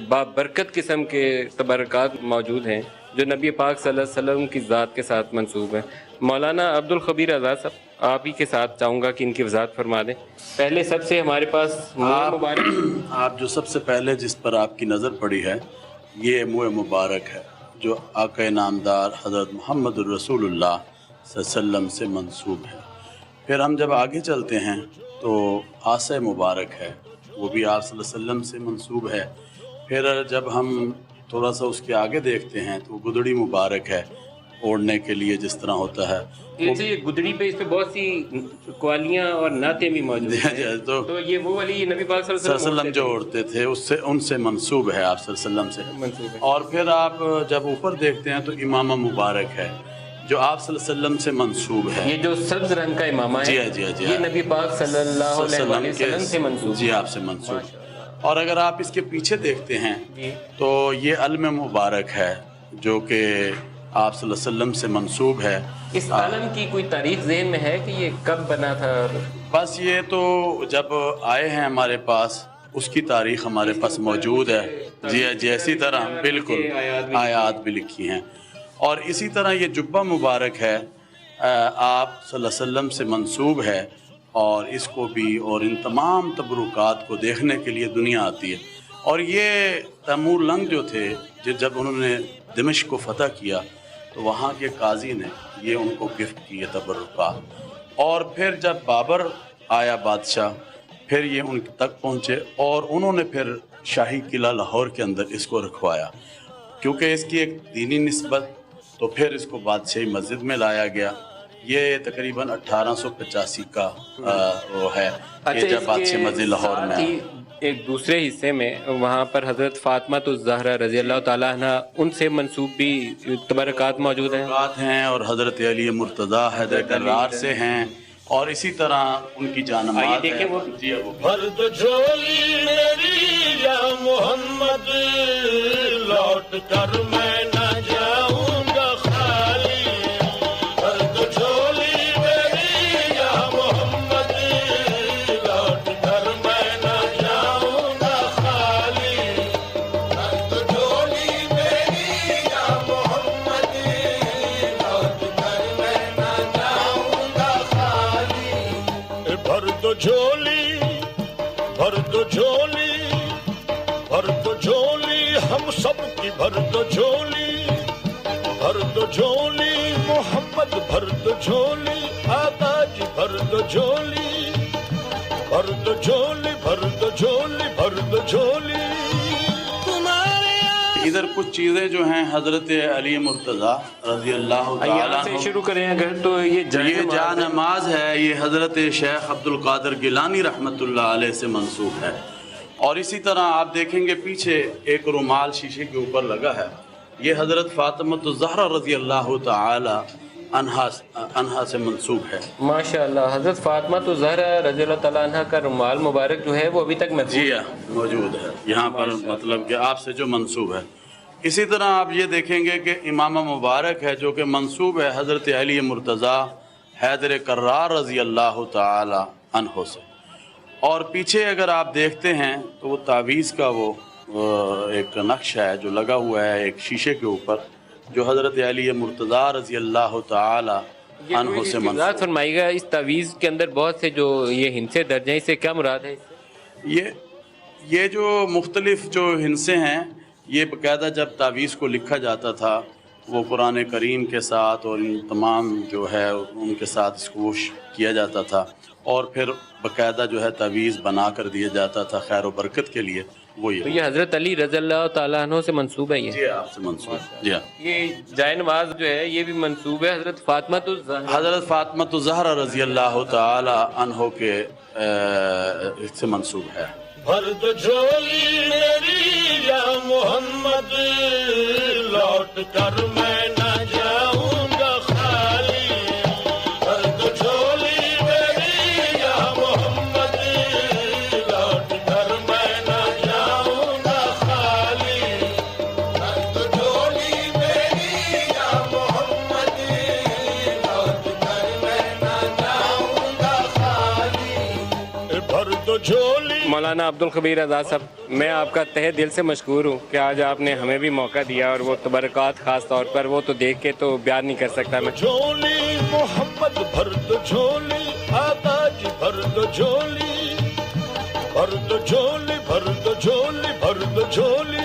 بابرکت قسم کے تبرکات موجود ہیں جو نبی پاک صلی اللہ علیہ وسلم کی ذات کے ساتھ منسوب ہیں۔ مولانا عبدالخبیر آزاد صاحب، آپ ہی کے ساتھ چاہوں گا کہ ان کی وضاحت فرما دیں۔ پہلے سب سے ہمارے پاس منہ مبارک، آپ جو سب سے پہلے جس پر آپ کی نظر پڑی ہے یہ منہ مبارک ہے جو آقا نامدار حضرت محمد الرسول اللہ صلی اللہ علیہ وسلم سے منسوب ہے۔ پھر ہم جب آگے چلتے ہیں تو عصا مبارک ہے، وہ بھی آپ صلی اللہ علیہ وسلم سے منسوب ہے۔ پھر جب ہم تھوڑا سا اس کے آگے دیکھتے ہیں تو گدڑی مبارک ہے، اوڑھنے کے لیے جس طرح ہوتا ہے۔ جیسے یہ گدڑی پہ اس پہ بہت سی قوالیاں اور نعتیں بھی موجود ہیں، تو یہ وہ والی نبی پاک صلی اللہ علیہ وسلم جو اوڑھتے تھے ان سے منسوب ہے، آپ صلی اللہ علیہ وسلم سے منسوب ہے۔ اور پھر آپ جب اوپر دیکھتے ہیں تو امامہ مبارک ہے جو آپ صلی اللہ علیہ وسلم سے منسوب ہے۔ یہ جو سبز رنگ کا امامہ ہے یہ نبی پاک صلی اللہ علیہ وسلم سے منسوب جی آپ سے منسوب۔ اور اگر آپ اس کے پیچھے دیکھتے ہیں تو یہ علم مبارک ہے جو کہ آپ صلی اللہ علیہ وسلم سے منسوب ہے۔ اس علم کی کوئی تاریخ ذہن میں ہے کہ یہ کب بنا تھا؟ بس یہ تو جب آئے ہیں ہمارے پاس اس کی تاریخ ہمارے پاس موجود ہے۔ جی اسی طرح بالکل آیات بھی لکھی ہیں۔ اور اسی طرح یہ جبہ مبارک ہے، آپ صلی اللہ علیہ وسلم سے منسوب ہے، اور اس کو بھی اور ان تمام تبرکات کو دیکھنے کے لیے دنیا آتی ہے۔ اور یہ تیمور لنگ جو تھے جب انہوں نے دمشق کو فتح کیا تو وہاں کے قاضی نے یہ ان کو گفٹ کیے تبرکات۔ اور پھر جب بابر آیا بادشاہ پھر یہ ان تک پہنچے اور انہوں نے پھر شاہی قلعہ لاہور کے اندر اس کو رکھوایا، کیونکہ اس کی ایک دینی نسبت، تو پھر اس کو بادشاہی مسجد میں لایا گیا۔ یہ تقریباً 1885 کا وہ ہے کہ جب بادشاہ مسجد لاہور میں آیا۔ ایک دوسرے حصے میں وہاں پر حضرت فاطمہ الزہرا رضی اللہ تعالیٰ عنہ ان سے منسوب بھی تبرکات موجود ہیں اور حضرت علی مرتضیٰ حیدر کرار سے ہیں، اور اسی طرح ان کی جانماز ہے۔ فرد جھولی میری یا محمد لوٹ کر میں نہ جاؤں گا خالی، فرد جھولی میری یا محمد لوٹ کر میں نہ جاؤں گا خالی، فرد جھولی میری یا محمد لوٹ کر میں نہ جاؤں گا خالی، بھر دو جھولی بھر دو جھولی بھر دو جھولی ہم سب کی، بھر دو جھولی بھر دو جھولی محمد، بھر دو جھولی آقا جی، بھر دو جھولی بھر دو جھولی بھر دو جھولی بھر دو جھولی تمہارے۔ ادھر کچھ چیزیں جو ہیں حضرت علی مرتضیٰ رضی اللہ تعالیٰ سے شروع کریں اگر تو یہ جا نماز ہے، یہ حضرت شیخ عبد القادر گیلانی رحمۃ اللہ علیہ سے منسوب ہے۔ اور اسی طرح آپ دیکھیں گے پیچھے ایک رومال شیشے کے اوپر لگا ہے، یہ حضرت فاطمہ الزہرا رضی اللہ تعالی عنہا سے منسوب ہے۔ ماشاءاللہ، حضرت فاطمہ الزہرا رضی اللہ تعالیٰ عنہ کا رومال مبارک جو ہے وہ ابھی تک موجود ہے یہاں پر، مطلب کہ آپ سے جو منسوب ہے۔ اسی طرح آپ یہ دیکھیں گے کہ امامہ مبارک ہے جو کہ منسوب ہے حضرت علی مرتضیٰ حیدر کرار رضی اللہ تعالی عنہ سے۔ اور پیچھے اگر آپ دیکھتے ہیں تو وہ تعویذ کا وہ ایک نقشہ ہے جو لگا ہوا ہے ایک شیشے کے اوپر، جو حضرت علی مرتضیٰ رضی اللہ تعالی عنہ سے منسوب۔ فرمائیے گا اس تعویذ کے اندر بہت سے جو یہ ہندسے درج ہیں، اس سے کیا مراد ہے؟ یہ جو مختلف جو ہندسے ہیں، یہ باقاعدہ جب تعویذ کو لکھا جاتا تھا وہ قرآن کریم کے ساتھ اور ان تمام جو ہے ان کے ساتھ اس کو کیا جاتا تھا، اور پھر باقاعدہ جو ہے تعویذ بنا کر دیا جاتا تھا خیر و برکت کے لیے۔ وہ یہ حضرت علی رضی اللہ تعالیٰ عنہ سے منسوب ہے؟ جی آپ سے منسوب۔ جی ہاں، یہ جائے نماز جو ہے یہ بھی منسوب ہے حضرت فاطمہ الزہرا، حضرت فاطمہ الزہرا رضی اللہ تعالی عنہ کے سے منسوب ہے۔ بھر دو جھولی میری یا محمد لوٹ کر میں نہ جاؤں گا خالی، بھر دو جھولی میری یا محمد لوٹ کر میں نہ جاؤں گا خالی، بھر دو جھولی میری یا محمد لوٹ کر میں نہ جاؤں گا خالی، بھر دو جھولی مولانا عبدالخبیر آزاد صاحب، میں آپ کا تہہ دل سے مشکور ہوں کہ آج آپ نے ہمیں بھی موقع دیا، اور وہ تبرکات خاص طور پر وہ تو دیکھ کے تو بیان نہیں کر سکتا میں. جھولی محمد بھر دو جھولی، آقا جی بھر دو جھولی، بھر دو جھولی، بھر دو جھولی، بھر دو جھولی.